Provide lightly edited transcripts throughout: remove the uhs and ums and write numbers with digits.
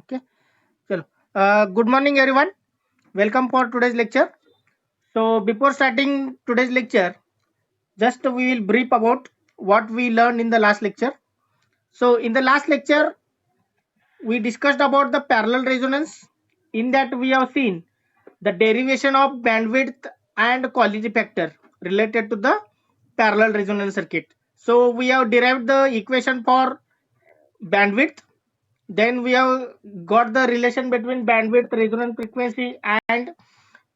Okay. चलो. Good morning, everyone. Welcome for today's lecture. So, before starting today's lecture, just we will brief about what we learned in the last lecture. So, in the last lecture, we discussed about the parallel resonance. In that, we have seen the derivation of bandwidth and quality factor related to the parallel resonance circuit. So, we have derived the equation for bandwidth. Then we have got the relation between bandwidth, resonance frequency, and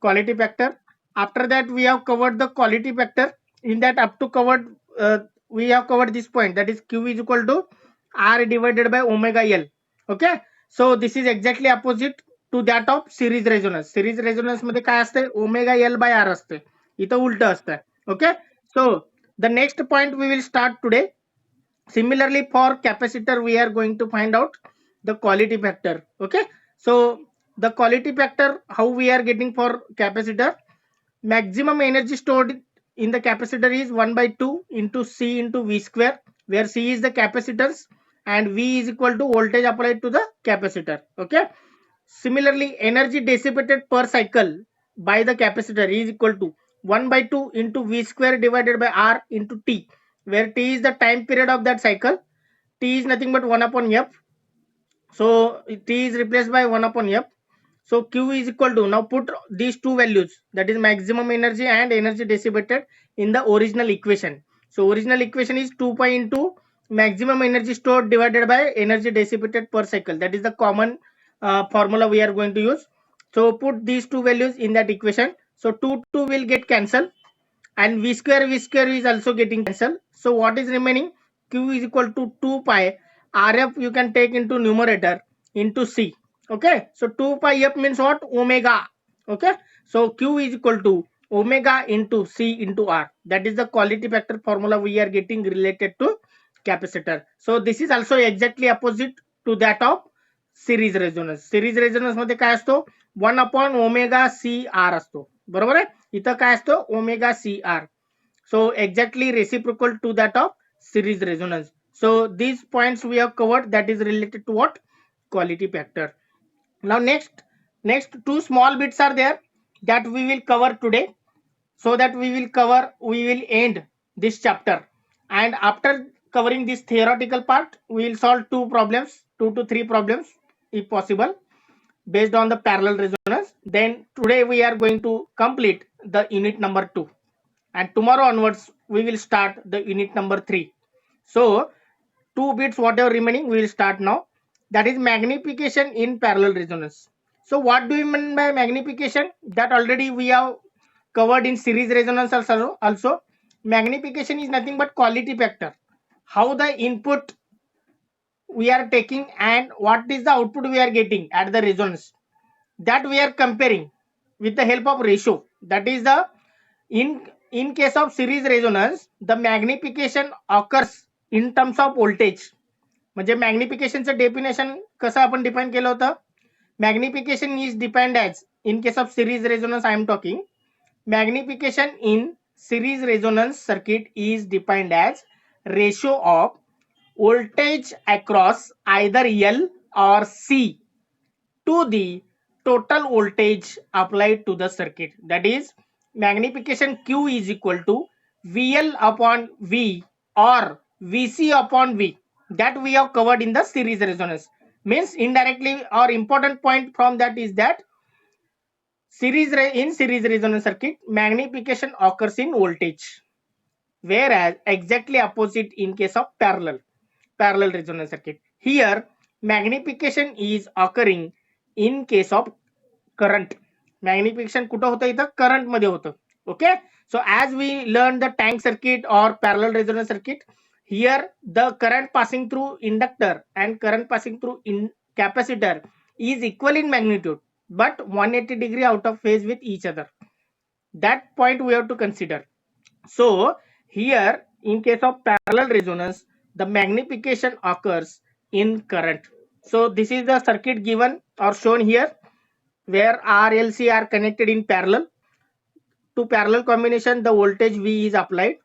quality factor. After that, we have covered the quality factor. In that, up to covered, we have covered this point, that is Q is equal to R divided by omega L. Okay. So this is exactly opposite to that of series resonance. Series resonance मध्ये काय असते, omega L by are असते, इथं उलट असतं. Okay. So the next point we will start today. Similarly, for capacitor, we are going to find out the quality factor. Okay. So the quality factor, how we are getting for capacitor, maximum energy stored in the capacitor is 1 by 2 into C into V square, where C is the capacitance and V is equal to voltage applied to the capacitor. Okay. Similarly, energy dissipated per cycle by the capacitor is equal to 1 by 2 into V square divided by R into T, where T is the time period of that cycle. T is nothing but 1 upon F. So T is replaced by 1 upon F. So Q is equal to, now put these two values, that is maximum energy and energy dissipated, in the original equation. So original equation is 2 pi into maximum energy stored divided by energy dissipated per cycle. That is the common formula we are going to use. So put these two values in that equation. So 2 will get cancelled and V square is also getting cancelled. So what is remaining? Q is equal to 2 pi. RF you can take into numerator into C. Okay. So 2 pi F means what? Omega. Okay. So Q is equal to omega into C into R. That is the quality factor formula we are getting related to capacitor. So this is also exactly opposite to that of series resonance. Series resonance मध्ये काय असतो, 1 upon omega C are असतो. बरोबर आहे. इथं काय असतो, omega C R. So exactly reciprocal to that of series resonance. So these points we have covered, that is related to what? Quality factor. Now next two small bits are there that we will cover today, so that we will end this chapter, and after covering this theoretical part, we will solve two to three problems if possible, based on the parallel resonance. Then today we are going to complete the unit number 2, and tomorrow onwards we will start the unit number 3. So 2 bits whatever remaining we will start now, that is magnification in parallel resonance. So what do we mean by magnification? That already we have covered in series resonance also. Magnification is nothing but quality factor, how the input we are taking and what is the output we are getting at the resonance, that we are comparing with the help of ratio. That is the in case of series resonance, the magnification occurs in terms of voltage. म्हणजे मॅग्निफिकेशनचं definition कसं आपण define केलं होतं, magnification is defined as, in case of series resonance I am talking, magnification in series resonance circuit is defined as ratio of voltage across either L or C to the total voltage applied to the circuit. That is, magnification Q is equal to VL upon V or VC upon V, that we have covered in the series resonance. Means indirectly, or important point from that is that in series resonance circuit, magnification occurs in voltage, whereas exactly opposite in case of parallel resonance circuit. Here magnification is occurring in case of current. Magnification कुठं होतं, इथं current मध्ये होतं. Okay. So as we learned the tank circuit or parallel resonance circuit, here the current passing through inductor and current passing through in capacitor is equal in magnitude, but 180 degree out of phase with each other. That point we have to consider. So here in case of parallel resonance, the magnification occurs in current. So this is the circuit given or shown here, where RLC are connected in parallel. To parallel combination, the voltage V is applied.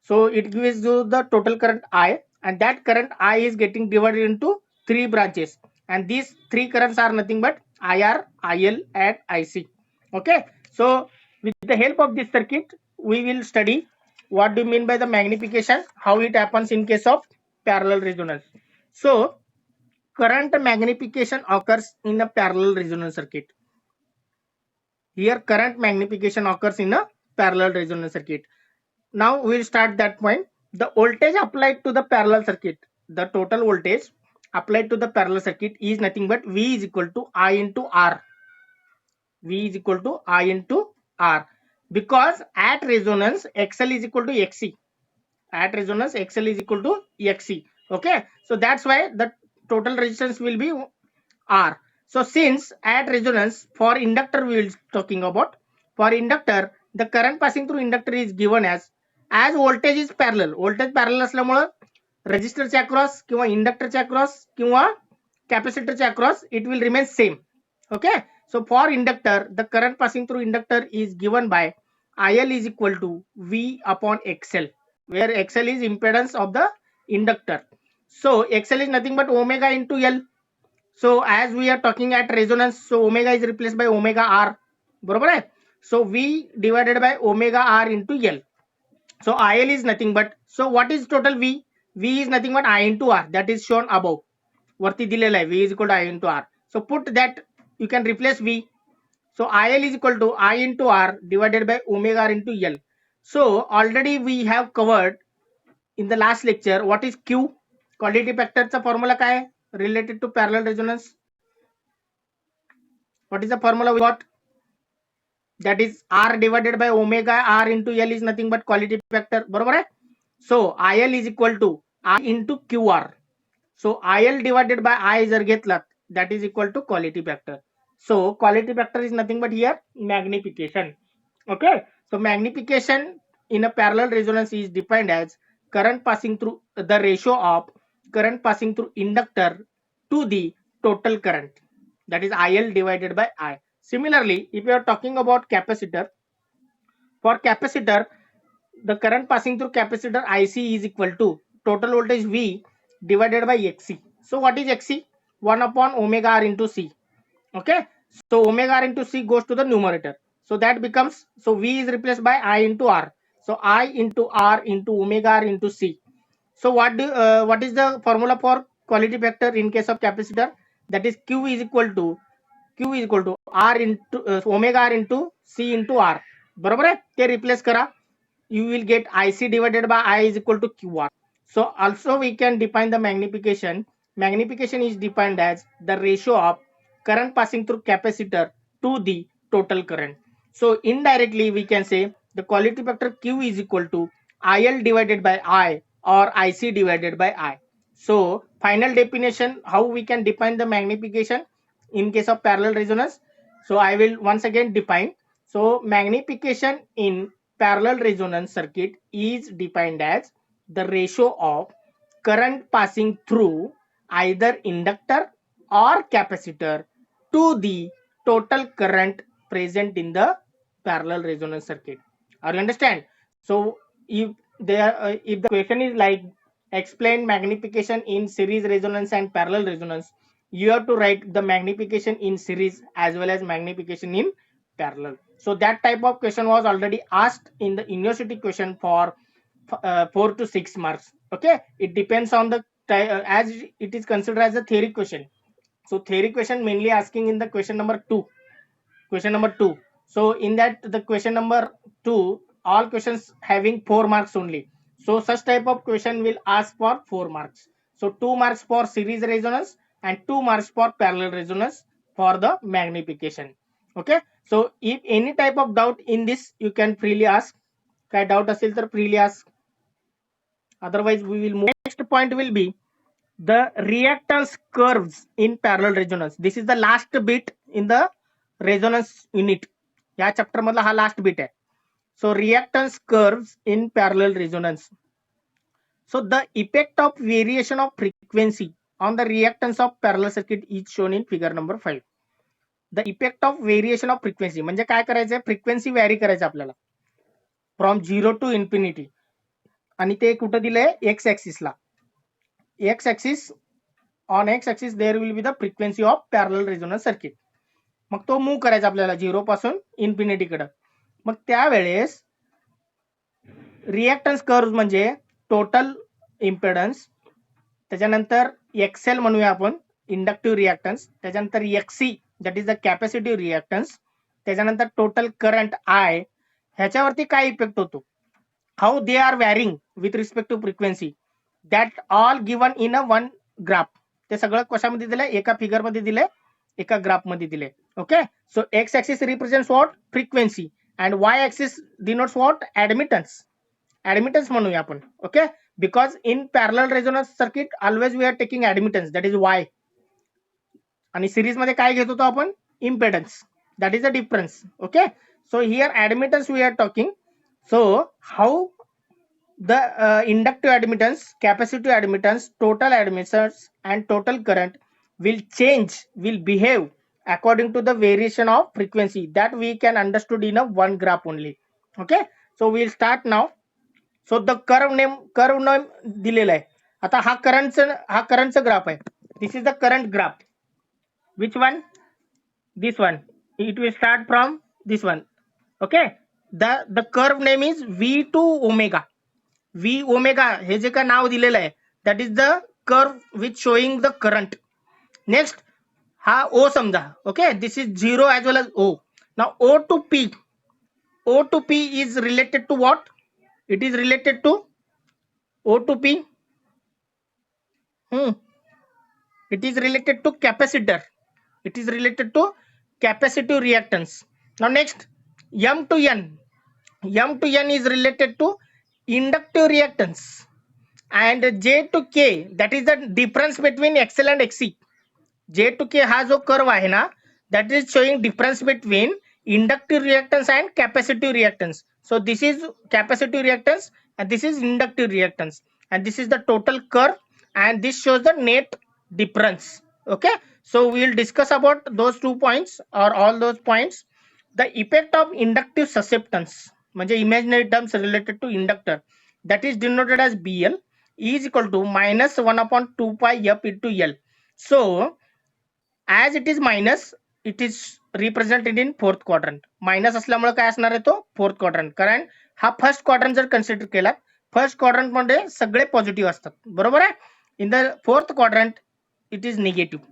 So it gives you the total current I, and that current I is getting divided into 3 branches. and these three currents are nothing but IR, IL and IC. Okay, so with the help of this circuit we will study what do you mean by the magnification, how it happens in case of parallel resonance. So current magnification occurs in a parallel resonance circuit. Here current magnification occurs in a parallel resonance circuit. Now we'll start that point. The voltage applied to the parallel circuit, the total voltage applied to the parallel circuit is nothing but V is equal to I into R. V is equal to I into R, because at resonance XL is equal to XC. At resonance XL is equal to XC. Okay, so that's why the total resistance will be R. So since at resonance, for inductor we will talking about, for inductor the current passing through inductor is given as voltage is parallel. Voltage parallel असल्यामुळे रेजिस्टरच्या across किंवा इंडक्टरच्या across किंवा कॅपॅसिटरच्या across it will remain same. Okay, so for inductor the current passing through inductor is given by IL is equal to V upon XL, where XL is impedance of the inductor. So XL is nothing but omega into L. So as we are talking at resonance, so omega is replaced by omega R. बरोबर आहे. So V divided by omega R into L. So IL is nothing but, so what is total V? V is nothing but I into R, that is shown above. वरती दिलेला आहे V is equal to I into R. So put that, you can replace V. So IL is equal to I into R divided by omega R into L. So already we have covered in the last lecture what is Q. Quality factor चा formula काय आहे related to parallel resonance? What is the formula we got? That is R divided by omega R into L is nothing but quality factor. बरोबर आहे. So IL is equal to I into QR. So IL divided by I जर घेतला, that is equal to quality factor. So quality factor is nothing but here magnification. Okay, so magnification in a parallel resonance is defined as current passing through the ratio of current passing through inductor to the total current, that is IL divided by I. Similarly, if you are talking about capacitor, for capacitor the current passing through capacitor IC is equal to total voltage V divided by XC. So what is XC? 1 upon omega R into C. Okay, so omega R into C goes to the numerator. So that becomes, so V is replaced by I into R. So I into R into omega R into C. So what is the formula for quality factor in case of capacitor? That is Q is equal to R into omega R into C into R. बरोबर आहे, ते replace करा. You will get IC divided by I is equal to QR. So also we can define the magnification. Magnification is defined as the ratio of current passing through capacitor to the total current. So indirectly we can say the quality factor Q is equal to IL divided by I or IC divided by I. So final definition, how we can define the magnification in case of parallel resonance. So I will once again define. So magnification in parallel resonance circuit is defined as the ratio of current passing through either inductor or capacitor to the total current present in the parallel resonance circuit. Are you understand? So if if the question is like explain magnification in series resonance and parallel resonance, you have to write the magnification in series as well as magnification in parallel. So that type of question was already asked in the university question for 4 to 6 marks. Okay, it depends on the as it is considered as a theory question. So theory question mainly asking in the question number 2. So in that the question number 2, all questions having 4 marks only. So such type of question will ask for 4 marks. So 2 marks for series resonance and 2 marks for parallel resonance for the magnification. Okay, so if any type of doubt in this you can freely ask. काय doubt असेल तर freely ask. Otherwise we will move. Next point will be the reactance curves in parallel resonance. This is the last bit in the resonance unit. या chapter मधला हा last bit आहे. So reactance curves in parallel resonance. So the effect of variation of frequency on the reactance of parallel circuit is shown in figure number 5. The effect of variation of frequency म्हणजे काय करायचं, frequency vary करायचं आपल्याला from 0 to infinity. आणि ते कुठं दिलंय, X ऍक्सिसला. X axis on X axis there will be the frequency of parallel resonance circuit. मग तो मूव्ह करायचा आपल्याला 0 पासून इन्फिनिटीकडे. मग त्यावेळेस रिएक्टन्स कर्व म्हणजे टोटल इम्पेडन्स, त्याच्यानंतर एक्सेल म्हणूया आपण इंडक्टिव्ह रिएक्टन्स, त्याच्यानंतर XC that is the capacitive reactance, त्याच्यानंतर टोटल करंट आय, ह्याच्यावरती काय इफेक्ट होतो, how they are varying with respect to frequency, that all given in a one graph. ते सगळं कशामध्ये दिलंय, एका फिगर मध्ये दिलंय, एका ग्राफ मध्ये दिले. Okay, so x axis represents what, frequency, and Y axis denotes what, admittance. Admittance म्हणूया आपण. Okay, because in parallel resonance circuit always we are taking admittance, that is y, आणि सिरीज मध्ये काय घेत होतो आपण, impedance, that is the difference. Okay, so here admittance we are talking. So how the inductive admittance, capacitive admittance, total admittance and total current will change, will behave according to the variation of frequency, that we can understood in a one graph only. Okay, so we'll start now. So the curve name दिलेला आहे. आता हा करंटचा graph आहे. This is the current graph. Which one, this one. It will start from this one. Okay, the curve name is V to omega. V omega हे जे काय नाव दिलेलं आहे, that is the curve which showing the current. Next हा O समजा. Okay, this is 0 as well as O. Now O to P, O to P is related to what? It is related to O to P. It is related to capacitor. It is related to capacitive reactance. Now next, M to N. M to N is related to inductive reactance. And J to K, that is the difference between XL and XC. J to K हा जो curve आहे ना, that is showing difference between inductive reactance and capacitive reactance. So this is capacitive reactance and this is inductive reactance, and this is the total curve, and this shows the net difference. Okay, so we will discuss about those 2 points or all those points. The effect of inductive susceptance म्हणजे imaginary terms related to inductor, that is denoted as BL, is equal to minus 1 upon 2 pi f into L. So as it is minus, it is represented in fourth quadrant. Minus असल्यामुळे काय असणार आहे तो, fourth quadrant. कारण हा first quadrant जर consider केला, first quadrant मध्ये सगळे पॉझिटिव्ह असतात, बरोबर आहे. In the fourth quadrant it is negative.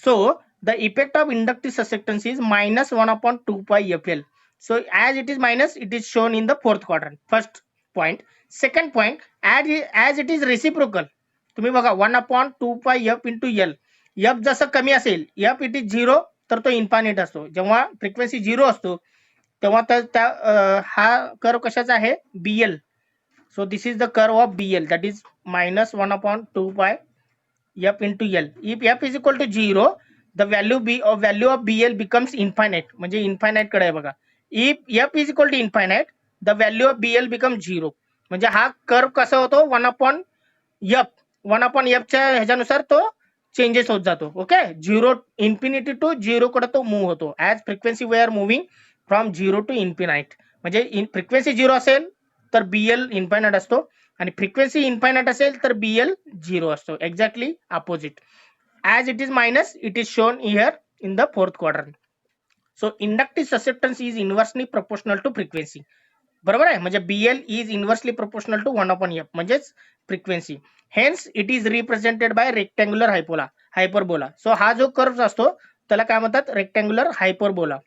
So the effect of inductive susceptance is minus 1 upon 2 pi fl. So as it is minus, it is shown in the fourth quadrant. First point. Second point, as it is reciprocal, तुम्ही बघा 1 upon 2 pi f into L. F जसं कमी असेल, F it is 0, तर तो infinite असतो. जेव्हा frequency 0 असतो तेव्हा तर हा कर्व कशाचा आहे, BL. So this is the curve of BL, that is minus 1 upon 2 pi f into L. If f is equal to 0, the value of BL becomes infinite. म्हणजे इन्फायनाइट कडे आहे बघा. If f is equal to infinite, the value of BL becomes 0. म्हणजे हा curve कसा होतो, 1 upon f च्या ह्याच्यानुसार तो चेंजेस होत जातो. ओके, 0 इन्फिनिटी टू 0 कडे तो मूव्ह होतो. As frequency we are moving from 0 to infinite. म्हणजे फ्रिक्वेन्सी 0 असेल तर बीएल इन्फायनाइट असतो, आणि फ्रिक्वेन्सी इन्फायनाइट असेल तर बीएल 0 असतो. Exactly opposite. As it is minus, it is shown here in the fourth quadrant. So inductive susceptance is inversely proportional to frequency. बरोबर आहे. म्हणजे BL is inversely proportional to 1 upon f, म्हणजेच frequency. Hence it is represented by rectangular hyperbola. So हा जो curve असतो त्याला काय म्हणतात, rectangular hyperbola.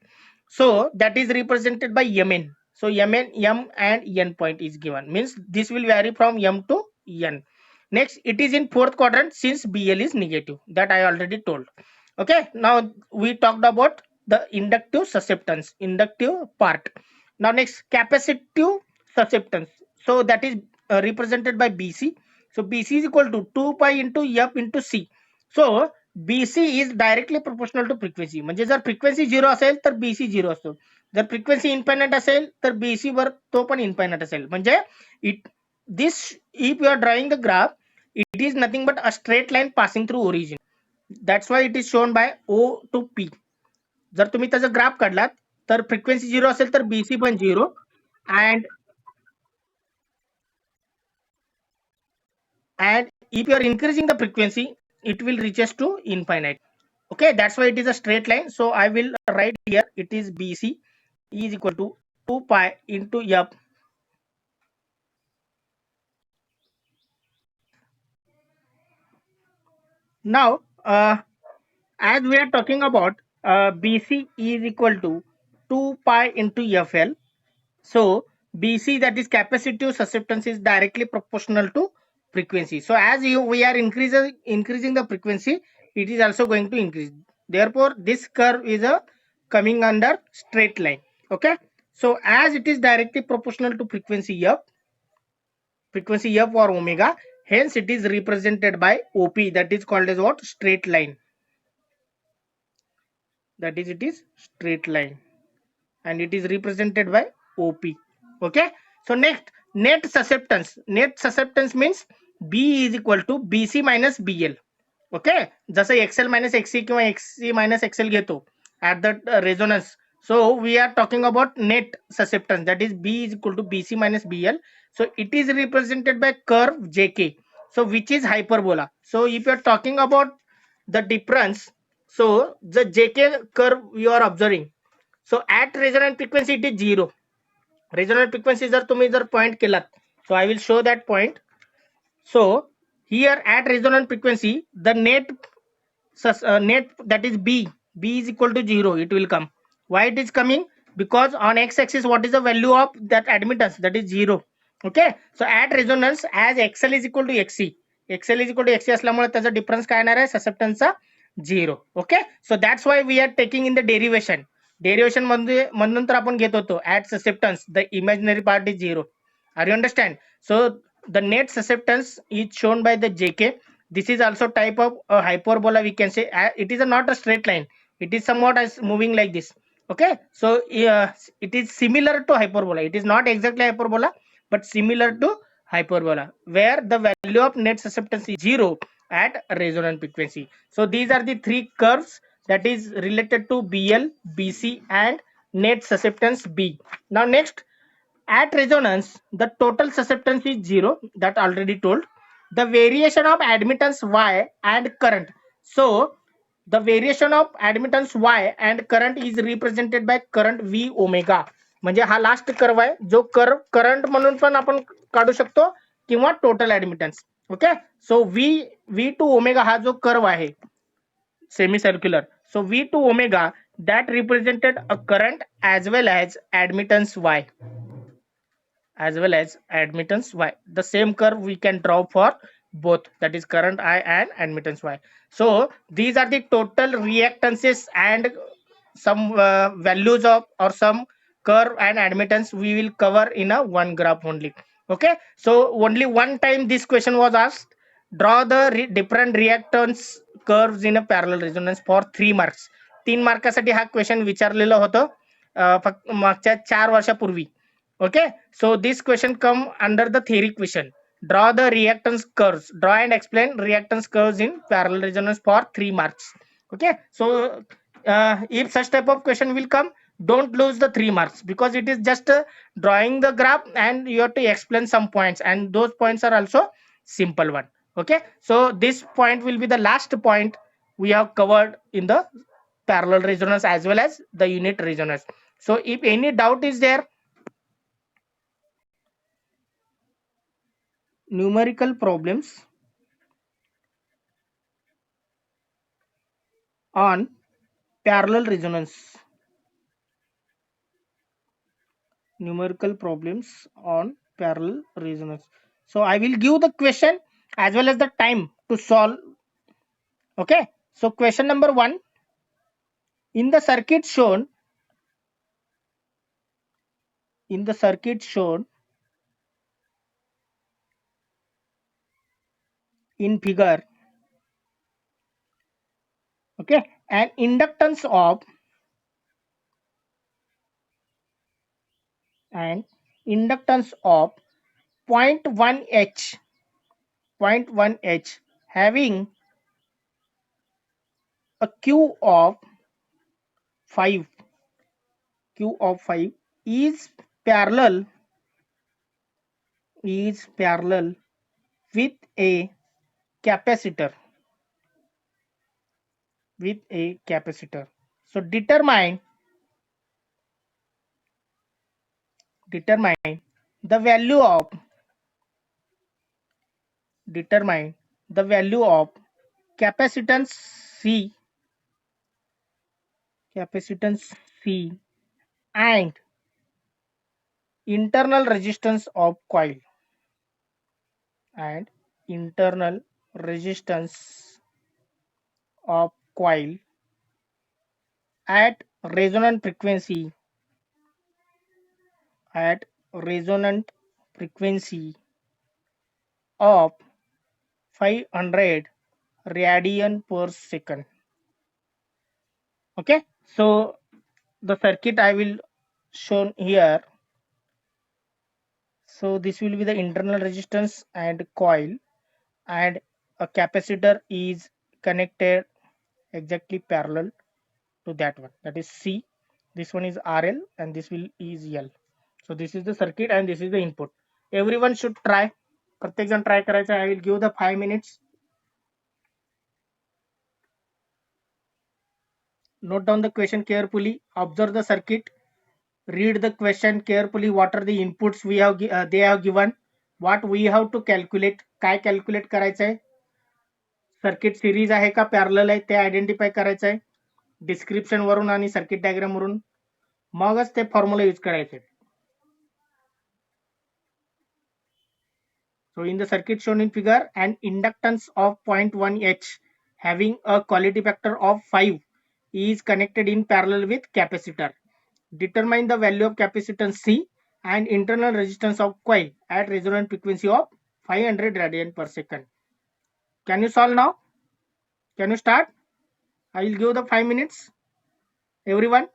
So that is represented by M N. So M and N point is given, means this will vary from M to N. Next, it is in fourth quadrant since BL is negative, that I already told. Okay, now we talked about the inductive susceptance, inductive part. Now next, capacitive susceptance. So that is represented by BC. So BC is equal to 2 pi into f into c. So BC is directly proportional to frequency. म्हणजे जर frequency 0 असेल तर BC 0 असतो. जर frequency infinite असेल तर BC वर तो पण इन्फायनाइट असेल. म्हणजे if you are drawing the graph, it is nothing but a straight line passing through origin. That's why it is shown by O to P. जर तुम्ही त्याचा ग्राफ काढलात तर फ्रिक्वेन्सी 0 असेल तर बीसी पण 0, and if you are increasing the frequency, it will reaches to infinite. Okay, that's why it is a straight line. So I will write here, it is BC is equal to 2 pi into f. Now as we are talking about BC is equal to 2 pi into FL. So BC, that is capacitive susceptance, is directly proportional to frequency. So as we are increasing the frequency, it is also going to increase. Therefore, this curve is a coming under straight line. Okay. So as it is directly proportional to frequency f or omega, hence it is represented by OP. That is called as what? Straight line. That is, it is straight line, and it is represented by OP. Okay. So next, net susceptance. Net susceptance means B is equal to BC minus BL. Okay, जसं XL minus XC किंवा XC minus XL घेतो at the resonance. So we are talking about net susceptance, that is B is equal to BC minus BL. So it is represented by curve JK, so which is hyperbola. So if you are talking about the difference, so the jk curve you are observing, so at resonant frequency it is 0. Resonant frequency जर तुम्ही जर point केलात, so I will show that point. So here at resonant frequency, the net, that is b is equal to 0, it will come. Why it is coming? Because on x-axis what is the value of that admittance? That is 0. Okay. So at resonance, as xl is equal to xc, xl is equal to xc असल्यामुळे त्याचा difference काय येणार आहे? ससेप्टन्सचा 0. Okay. So that's why we are taking in the derivation मध्ये म्हणून तर आपण घेत होतो at susceptance the imaginary part is 0. Are you understand? So the net susceptance is shown by the jk. This is also type of a hyperbola, we can say. It is not a straight line, it is somewhat as moving like this. Okay. So it is similar to hyperbola. It is not exactly hyperbola, but similar to hyperbola, where the value of net susceptance is 0 at resonant frequency. So these are the three curves that is related to BL, BC and net susceptance B. Now next, at resonance, the total susceptance is 0, that already told. The variation of admittance Y and current. So, the variation of admittance Y and current is represented by current V omega. म्हणजे हा last curve आहे, जो curve current म्हणून पण आपण काढू शकतो किंवा total admittance. Okay. So V to omega हा जो कर्व आहे semi circular, so V to omega, that represented a current as well as admittance Y. Y. The same curve we can draw for both, that is current I and admittance Y. So these are the total reactances and some values of or some curve and admittance we will cover in a one graph only. Okay. So only one time this question was asked. Draw the different reactance curves in a parallel resonance for 3 marks. 3 मार्कासाठी हा question विचारलेलं होतं फक्त मागच्या 4 वर्षापूर्वी. Okay. So this question come under the theory question. Draw the reactance curves. Draw and explain reactance curves in parallel resonance for 3 marks. Okay. So if such type of question will come, don't lose the 3 marks, because it is just drawing the graph and you have to explain some points, and those points are also simple one. Okay. So this point will be the last point we have covered in the parallel resonance as well as the unit resonance. So if any doubt is there, numerical problems on parallel resonance. Numerical problems on parallel resonance. So I will give the question as well as the time to solve. Okay. So question number 1. In the circuit shown in figure, okay, an inductance of 0.1 h having a q of 5 is parallel with a capacitor with a capacitor. So determine the value of determine the value of capacitance C capacitance C and internal resistance of coil and internal resistance of coil at resonant frequency at resonant frequency of 500 radian per second. Okay, so the circuit I will shown here. So this will be the internal resistance and coil, and a capacitor is connected exactly parallel to that one, that is C. This one is RL and this will is L. So this is the circuit and this is the input. Everyone should try. प्रत्येक जण try करायचं. I will give the 5 minutes. Note down the question carefully. Observe the circuit. Read the question carefully. What are the inputs we have they have given? What we have to calculate? काय calculate करायचं आहे? Circuit series आहे का parallel आहे ते identify करायचं आहे. Description वरून आणि सर्किट डायग्राम वरून मगच ते फॉर्म्युला यूज करायचे. So in the circuit shown in figure, an inductance of 0.1 H having a quality factor of 5 is connected in parallel with capacitor. Determine the value of capacitance C and internal resistance of coil at resonant frequency of 500 radian per second. Can you solve now? Can you start? I will give the 5 minutes. Everyone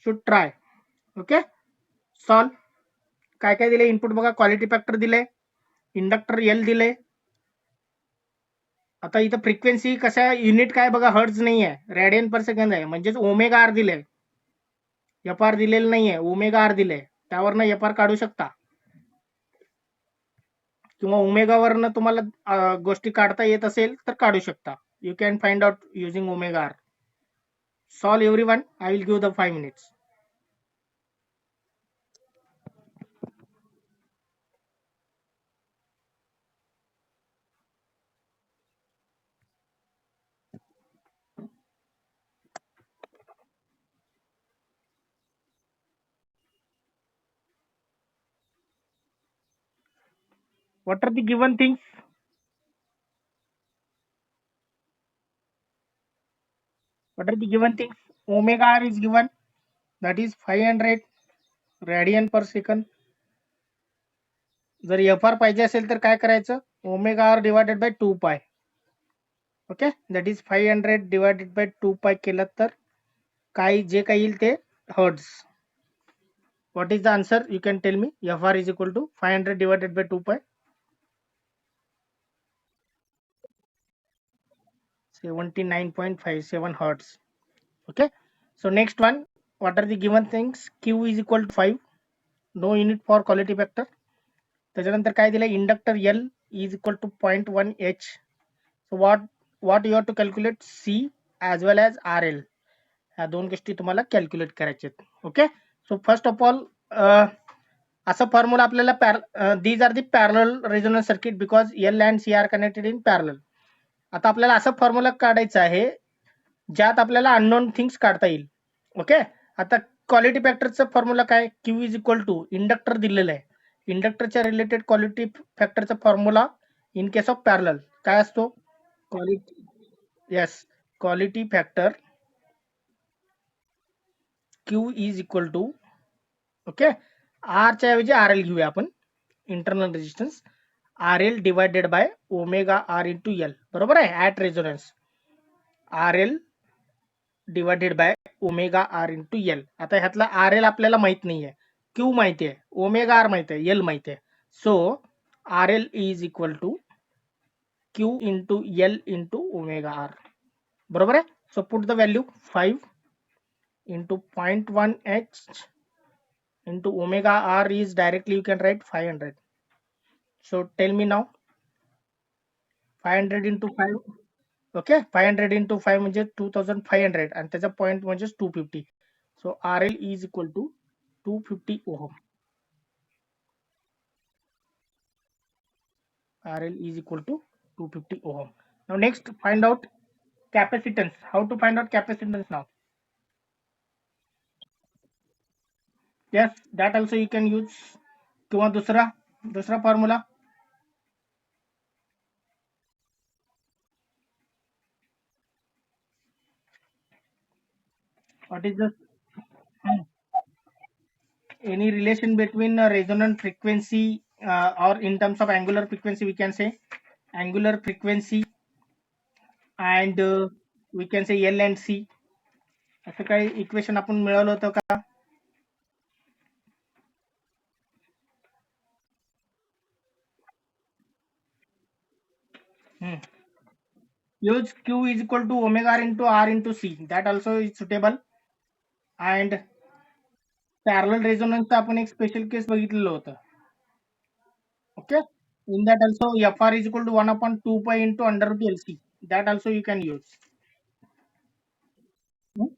should try. Okay? Solve. काय काय दिले input बघा. Quality factor दिले, inductor L दिले. आता इथं frequency कशा unit काय बघा, हर्ट्ज नाही आहे, रेडियन पर सेकंद आहे, म्हणजेच ओमेगा आर दिले. एफ आर दिलेलं नाहीये, ओमेगा आर दिले. त्यावरनं एफ आर काढू शकता किंवा ओमेगावरनं तुम्हाला गोष्टी काढता येत असेल तर काढू शकता. You can find out using omega R. Solve everyone. I will give the 5 minutes. What are the given things? What are the given things? Omega r is given, that is 500 radian per second. जर F R पाहिजे असेल तर काय करायचं, omega are divided by 2 pi. Okay, that is 500 divided by 2 पाय केलं तर काय जे काही येईल ते hertz. What is the answer? You can tell me. Fr is equal to 500 divided by 2 pi. 79.57 hertz. Okay. So next one, what are the given things? Q is equal to 5. No unit for quality factor. त्याच्यानंतर काय दिलं, inductor L is equal to 0.1 H. So what you have to calculate C as well as RL. ह्या दोन गोष्टी तुम्हाला calculate करायच्या आहेत. Okay. So first of all असं फॉर्म्युला आपल्याला these are the parallel resonance circuit because L and C are connected in parallel. आता आपल्याला असं फॉर्म्युला काढायचं आहे ज्यात आपल्याला अननोन थिंग्स काढता येईल. ओके. आता क्वालिटी फॅक्टरचं फॉर्म्युला काय, Q is equal to inductor दिलेलं आहे, इंडक्टरच्या रिलेटेड क्वालिटी फॅक्टरचा formula in case of parallel काय असतो, quality, yes, quality factor Q is equal to, okay, R च्या ऐवजी आर एल घेऊया आपण, internal resistance R L divided by omega R into L. बरोबर आहे, at resonance R L divided by omega R into L. आता ह्यातला R L आपल्याला माहित नाहीये, क्यू माहिती आहे, ओमेगा आर माहिती आहे, एल माहिती आहे. So R L is equal to Q into L into omega R. बरोबर आहे. So put the value 5 into 0.1 H into omega r is directly you can write 500. So tell me now, 500 into 5, okay. 500 into 5 म्हणजे 2500 आणि त्याचा point म्हणजे 250. सो RL is equal to 250 ohm. RL is equal to 250 ohm. Now next, find out capacitance. How to find out capacitance now? Yes, that also you can use. किंवा दुसरा formula. What is the any relation between resonant frequency or in terms of angular frequency we can say angular frequency and we can say L and C. असं काही equation आपण मिळवलं होतं का? Use Q is equal to omega R into R into C. That also is suitable. And parallel रेझोनन्सचं आपण एक special case बघितलेलं होतं. Okay. In that also FR is equal to 1 upon 2 pi into under root LC. That also you can use. Hmm.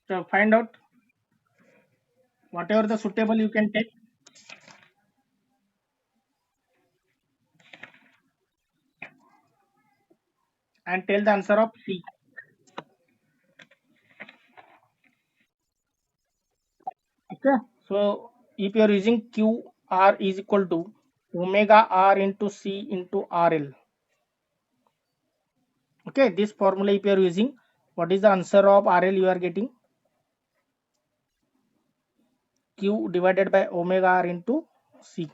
So find out whatever the suitable you can take and tell the answer of C. Okay. So if you are using QR is equal to omega R into C into RL. Okay. This formula if you are using, what is the answer of RL you are getting? Q divided by omega R into C.